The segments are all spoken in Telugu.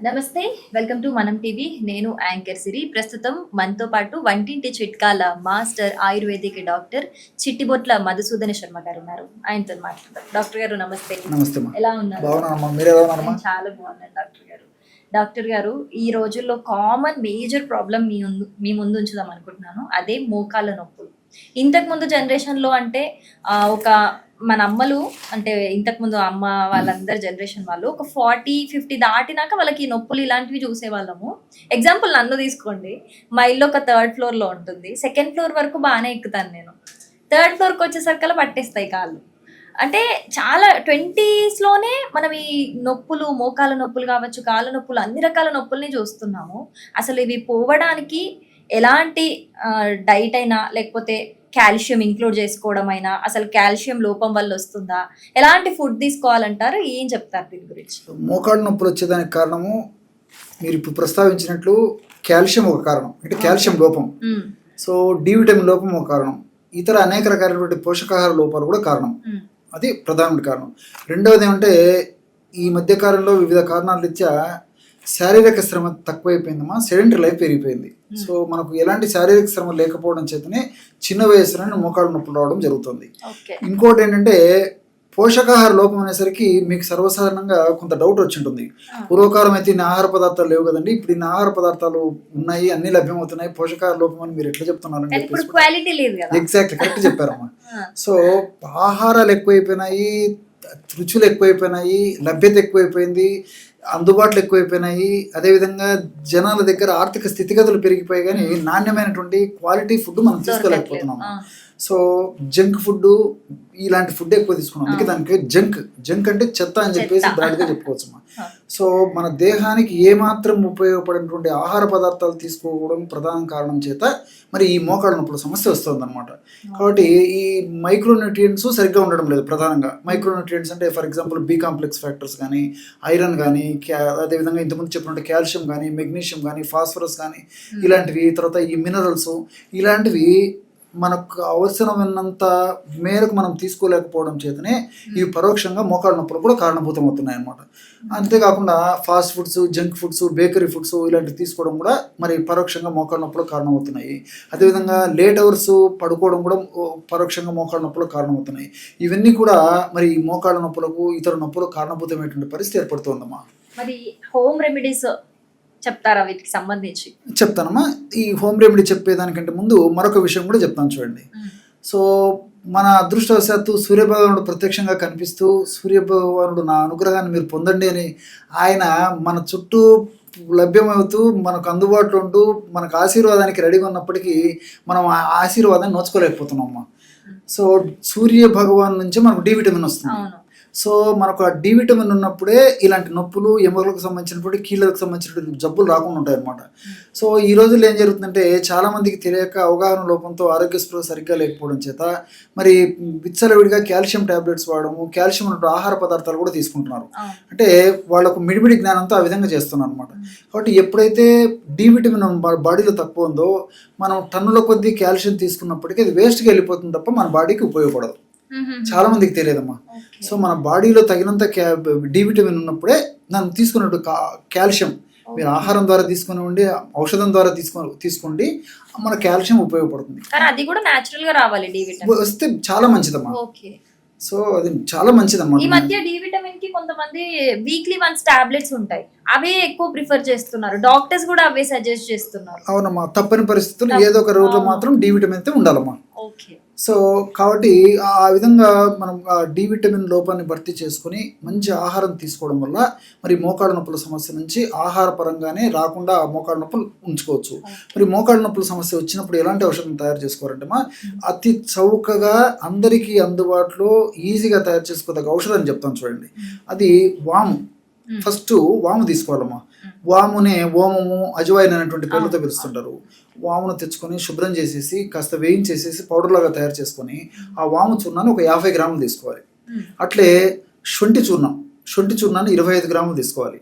నమస్తే. Welcome to Manam TV. నేను యాంకర్ సిరి. ప్రస్తుతం మనతో పాటు వంటింటి చిట్కాల master ayurvedic doctor Chittibotla Madhusudana Sharma గారు ఉన్నారు. ఆయనతో మాట్లాడదాం. డాక్టర్ గారు నమస్తే. నమస్తే. ఎలా ఉన్నారు? బాగున్నానమ్మా, మీరు ఎలా ఉన్నారమ్మా? చాలా బాగున్నాను డాక్టర్ గారు. డాక్టర్ గారు, ఈ రోజుల్లో కామన్ మేజర్ ప్రాబ్లం మీ ముందు ఉంచుదాం అనుకుంటున్నాను. అదే మోకాళ్ళ నొప్పులు. ఇంతకు ముందు జనరేషన్ లో అంటే ఒక మన అమ్మలు అంటే ఇంతకు ముందు అమ్మ వాళ్ళందరి జనరేషన్ వాళ్ళు ఒక 40-50 దాటినాక వాళ్ళకి ఈ నొప్పులు ఇలాంటివి చూసేవాళ్ళము. ఎగ్జాంపుల్ నన్ను తీసుకోండి. మా ఇల్లు ఒక 3rd ఫ్లోర్ లో ఉంటుంది. 2nd ఫ్లోర్ వరకు బాగానే ఎక్కుతాను నేను. 3rd ఫ్లోర్కి వచ్చేసరికల్లా పట్టేస్తాయి కాళ్ళు. అంటే చాలా 20s లోనే మనం ఈ నొప్పులు, మోకాళ్ళ నొప్పులు కావచ్చు, కాళ్ళ నొప్పులు, అన్ని రకాల నొప్పుల్ని చూస్తున్నాము. అసలు ఇవి పోవడానికి ఎలాంటి డైట్ అయినా లేకపోతే కాల్షియం ఇంక్లూడ్ చేసుకోవడం అయినా, అసలు కాల్షియం లోపం వల్ల వస్తుందా, ఎలాంటి ఫుడ్ తీసుకోవాలంటారు, ఏం చెప్తారు దీని గురించి? మోకాళ్ళ నొప్పులు వచ్చేదానికి కారణము మీరు ఇప్పుడు ప్రస్తావించినట్లు కాల్షియం ఒక కారణం, అంటే కాల్షియం లోపం. సో డి విటమిన్ లోపం ఒక కారణం, ఇతర అనేక రకాలైనటువంటి పోషకాహార లోపాలు కూడా కారణం. అది ప్రధాన కారణం. రెండవది ఏమంటే ఈ మధ్యకాలంలో వివిధ కారణాల రీత్యా శారీరక శ్రమ తక్కువైపోయిందమ్మా, సెడెంటరీ లైఫ్ పెరిగిపోయింది. సో మనకు ఎలాంటి శారీరక శ్రమ లేకపోవడం చేతనే చిన్న వయసులోనే మోకాళ్ళ నొప్పులు రావడం జరుగుతుంది. ఇంకోటి ఏంటంటే పోషకాహార లోపం అనేసరికి మీకు సర్వసాధారణంగా కొంత డౌట్ వచ్చి ఉంటుంది. పూర్వకాలం అయితే ఇన్ని ఆహార పదార్థాలు లేవు కదండి, ఇప్పుడు ఇన్ని ఆహార పదార్థాలు ఉన్నాయి, అన్ని లభ్యమవుతున్నాయి, పోషకాహార లోపం అని మీరు ఎట్లా చెప్తున్నారు అని చెప్పేసి ఎగ్జాక్ట్లీ కరెక్ట్ చెప్పారమ్మా. సో ఆహారాలు ఎక్కువైపోయినాయి, రుచులు ఎక్కువైపోయినాయి, లభ్యత ఎక్కువైపోయింది, అందుబాటులో ఎక్కువైపోయినాయి. అదేవిధంగా జనాల దగ్గర ఆర్థిక స్థితిగతులు పెరిగిపోయి కానీ నాణ్యమైనటువంటి క్వాలిటీ ఫుడ్ మనం తీసుకోలేకపోతున్నాం. సో జంక్ ఫుడ్ ఇలాంటి ఫుడ్ ఎక్కువ తీసుకున్నాం. అందుకే దానికి జంక్ అంటే చెత్త అని చెప్పేసి బ్రాడ్గా చెప్పుకోవచ్చు. సో మన దేహానికి ఏమాత్రం ఉపయోగపడినటువంటి ఆహార పదార్థాలు తీసుకోవడం ప్రధాన కారణం చేత మరి ఈ మోకాళ్ళ నొప్పుల సమస్య వస్తుంది అనమాట. కాబట్టి ఈ మైక్రోన్యూట్రియంట్స్ సరిగ్గా ఉండడం లేదు. ప్రధానంగా మైక్రోన్యూట్రియంట్స్ అంటే for example B complex factors కానీ, ఐరన్ కానీ, అదేవిధంగా ఇంతకుముందు చెప్పినట్టు కాల్షియం కానీ, మెగ్నీషియం కానీ, ఫాస్ఫరస్ కానీ, ఇలాంటివి, తర్వాత ఈ మినరల్స్ ఇలాంటివి మనకు అవసరమైనంత మేరకు మనం తీసుకోలేకపోవడం చేతనే ఇవి పరోక్షంగా మోకాళ్ళ నొప్పులు కూడా కారణభూతం అవుతున్నాయి అన్నమాట. అంతేకాకుండా fast foods, junk foods, bakery foods ఇలాంటివి తీసుకోవడం కూడా మరి పరోక్షంగా మోకాళ్ళ నొప్పులు కారణమవుతున్నాయి. అదేవిధంగా లేట్ అవర్స్ పడుకోవడం కూడా పరోక్షంగా మోకాళ్ళ నొప్పులు కారణమవుతున్నాయి. ఇవన్నీ కూడా మరి మోకాళ్ళ నొప్పులకు, ఇతర నొప్పులకు కారణభూతమైనటువంటి పరిస్థితి ఏర్పడుతుందమ్మా. మరి హోమ్ రెమెడీస్ చెప్తారా వీటికి సంబంధించి? చెప్తానమ్మా. ఈ హోమ్ రెమెడీ చెప్పేదానికంటే ముందు మరొక విషయం కూడా చెప్తాను చూడండి. సో మన అదృష్టవశాత్తు సూర్యభగవానుడు ప్రత్యక్షంగా కనిపిస్తూ, సూర్యభగవానుడు నా అనుగ్రహాన్ని మీరు పొందండి అని ఆయన మన చుట్టూ లభ్యమవుతూ, మనకు అందుబాటులో ఉంటూ, మనకు ఆశీర్వాదానికి రెడీగా ఉన్నప్పటికీ మనం ఆ ఆశీర్వాదాన్ని నోచుకోలేకపోతున్నామమ్మా. సో సూర్య భగవాన్ నుంచి మనకు డి విటమిన్ వస్తుంది. సో మనకు ఆ డి విటమిన్ ఉన్నప్పుడే ఇలాంటి నొప్పులు, ఎముకలకు సంబంధించినటువంటి, కీళ్ళకు సంబంధించినటువంటి జబ్బులు రాకుండా ఉంటాయి అన్నమాట. సో ఈ రోజుల్లో ఏం జరుగుతుందంటే చాలామందికి తెలియక అవగాహన లోపంతో ఆరోగ్య స్పృహ సరిగ్గా లేకపోవడం చేత మరి విచ్చలవిడిగా కాల్షియం టాబ్లెట్స్ వాడము, కాల్షియం ఉన్న ఆహార పదార్థాలు కూడా తీసుకుంటున్నారు. అంటే వాళ్ళకు మిడిమిడి జ్ఞానంతో ఆ విధంగా చేస్తున్నారు అనమాట. కాబట్టి ఎప్పుడైతే డి విటమిన్ బాడీలో తక్కువ ఉందో మనం టన్నుల కొద్దీ కాల్షియం తీసుకున్నప్పటికీ అది వేస్ట్గా వెళ్ళిపోతుంది తప్ప మన బాడీకి ఉపయోగపడదు. చాలా మందికి తెలియదమ్మా. సో మన బాడీలో తగినంత డి విటమిన్ ఉన్నప్పుడే దాన్ని తీసుకున్నట్టు కాల్షియం మీరు ఆహారం ద్వారా తీసుకునివ్వండి, ఔషధం ద్వారా తీసుకోండి, మన కాల్షియం ఉపయోగపడుతుంది. అది కూడా నేచురల్ గా రావాలి, డి విటమిన్ వస్తే చాలా మంచిదమ్మా. సో అది చాలా మంచిదమ్మా. ఈ మధ్య డి విటమిన్ కి కొంతమంది వీక్లీ వన్స్ టాబ్లెట్స్ ఉంటాయి, అవే ఎక్కువ ప్రిఫర్ చేస్తున్నారు. డాక్టర్స్ కూడా అవే సజెస్ట్ చేస్తున్నారు. అవునమ్మా, తప్పని పరిస్థితుల్లో ఏదో ఒక రోజులో మాత్రం డి విటమిన్ అయితే ఉండాలమ్మా. సో కాబట్టి ఆ విధంగా మనం ఆ డి విటమిన్ లోపాన్ని భర్తీ చేసుకుని మంచి ఆహారం తీసుకోవడం వల్ల మరి మోకాళ్ళ నొప్పుల సమస్య నుంచి ఆహార పరంగానే రాకుండా ఆ మోకాళ్ళ నొప్పులు ఉంచుకోవచ్చు. మరి మోకాళ్ళ నొప్పుల సమస్య వచ్చినప్పుడు ఎలాంటి ఔషధం తయారు చేసుకోవాలంటే అతి చౌకగా అందరికీ అందుబాటులో ఈజీగా తయారు చేసుకోదగ్గ ఔషధం చెప్తాను చూడండి. అది వాము. ఫస్ట్ వాము తీసుకోవాలమ్మా. వామునే ఓమము, అజవాయిన్ అనేటువంటి పేర్లతో పిలుస్తుంటారు. వామును తెచ్చుకొని శుభ్రం చేసేసి కాస్త వేయించేసేసి పౌడర్ లాగా తయారు చేసుకొని ఆ వాము చూర్ణాన్ని ఒక 50 గ్రాములు తీసుకోవాలి. అట్లే శొంఠి చూర్ణాన్ని 25 గ్రాములు తీసుకోవాలి.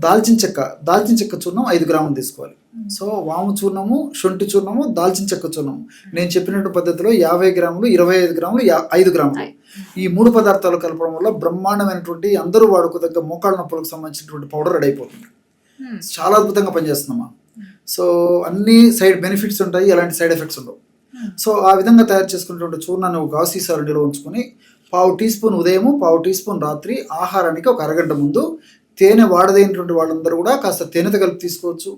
దాల్చిన చెక్క చూర్ణం 5 గ్రాములు తీసుకోవాలి. సో వాము చూర్ణము, శొంఠి చూర్ణము, దాల్చిన చెక్క చూర్ణము నేను చెప్పినట్టు పద్ధతిలో 50 గ్రాములు, 25 గ్రాములు, 5 గ్రాములు ఈ 3 పదార్థాలు కలపడం వల్ల బ్రహ్మాండమైనటువంటి అందరూ వాడుకోదగ్గ మోకాళ్ళ నొప్పులకు సంబంధించినటువంటి పౌడర్ రెడీ అయిపోతుంది. చాలా అద్భుతంగా పనిచేస్తుందమ్మా. సో అన్ని సైడ్ బెనిఫిట్స్ ఉంటాయి, ఎలాంటి సైడ్ ఎఫెక్ట్స్ ఉండవు. సో ఆ విధంగా తయారు చేసుకున్నటువంటి చూర్ణాన్ని ఒక గాజు సీసాలో నిల్వ ఉంచుకొని 1/2 టీ స్పూన్ ఉదయము 1/2 టీ స్పూన్ రాత్రి ఆహారానికి ఒక అరగంట ముందు తేనె వాడదైనటువంటి వాళ్ళందరూ కూడా కాస్త తేనెతో కలిపి తీసుకోవచ్చు.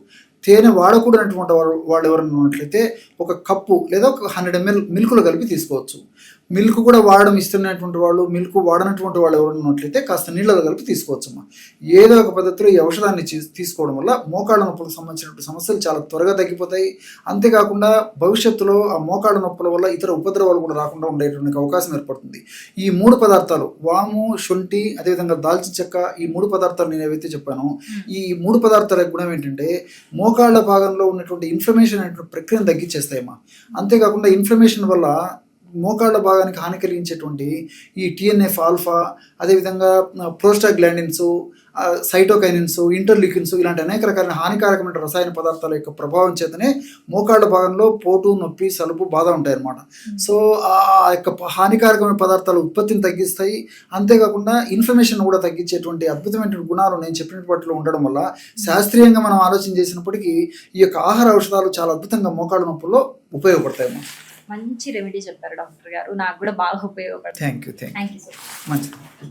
తేనె వాడకూడనటువంటి వాళ్ళు ఎవరైనా ఉన్నట్లయితే ఒక కప్పు లేదా ఒక 100 ml మిల్క్లో కలిపి తీసుకోవచ్చు. మిల్క్ కూడా వాడడం ఇస్తున్నటువంటి వాళ్ళు, మిల్క్ వాడనటువంటి వాళ్ళు ఎవరైనా ఉన్నట్లయితే కాస్త నీళ్ళలో కలిపి తీసుకోవచ్చమ్మా. ఏదో ఒక పద్ధతిలో ఈ ఔషధాన్ని తీసుకోవడం వల్ల మోకాళ్ళ నొప్పులకు సంబంధించినటువంటి సమస్యలు చాలా త్వరగా తగ్గిపోతాయి. అంతేకాకుండా భవిష్యత్తులో ఆ మోకాళ్ళ నొప్పుల వల్ల ఇతర ఉపద్రవాలు కూడా రాకుండా ఉండేటువంటి అవకాశం ఏర్పడుతుంది. ఈ 3 పదార్థాలు వాము, శొంఠి, అదేవిధంగా దాల్చిన చెక్క, ఈ 3 పదార్థాలు నేను ఏవైతే చెప్పానో ఈ 3 పదార్థాల గుణం ఏంటంటే మోకాళ్ళ భాగంలో ఉన్నటువంటి ఇన్ఫ్లమేషన్ అనేటువంటి ప్రక్రియను తగ్గించేస్తాయమ్మా. అంతేకాకుండా ఇన్ఫ్లమేషన్ వల్ల మోకాళ్ళ భాగానికి హాని కలిగించేటువంటి ఈ TNF ఆల్ఫా, అదేవిధంగా ప్రోస్టాగ్లాండిన్స్, సైటోకైనిన్స్, ఇంటర్లీకిన్స్ ఇలాంటి అనేక రకాల హానికారకమైన రసాయన పదార్థాల యొక్క ప్రభావం చేతనే మోకాళ్ళ భాగంలో పోటు, నొప్పి, సలుపు, బాధ ఉంటాయన్నమాట. సో ఆ యొక్క హానికారకమైన పదార్థాల ఉత్పత్తిని తగ్గిస్తాయి. అంతేకాకుండా ఇన్ఫ్లమేషన్ కూడా తగ్గించేటువంటి అద్భుతమైన గుణాలు నేను చెప్పిన వాటిలో ఉండడం వల్ల శాస్త్రీయంగా మనం ఆలోచన చేసినప్పటికీ ఈ యొక్క ఆహార ఔషధాలు చాలా అద్భుతంగా మోకాళ్ళ నొప్పుల్లో ఉపయోగపడతాయమ్మా. మంచి రెమెడీ చెప్పారు డాక్టర్ గారు, నాకు కూడా బాగా ఉపయోగపడుతుంది. Thank you thank you so much. మంచిది.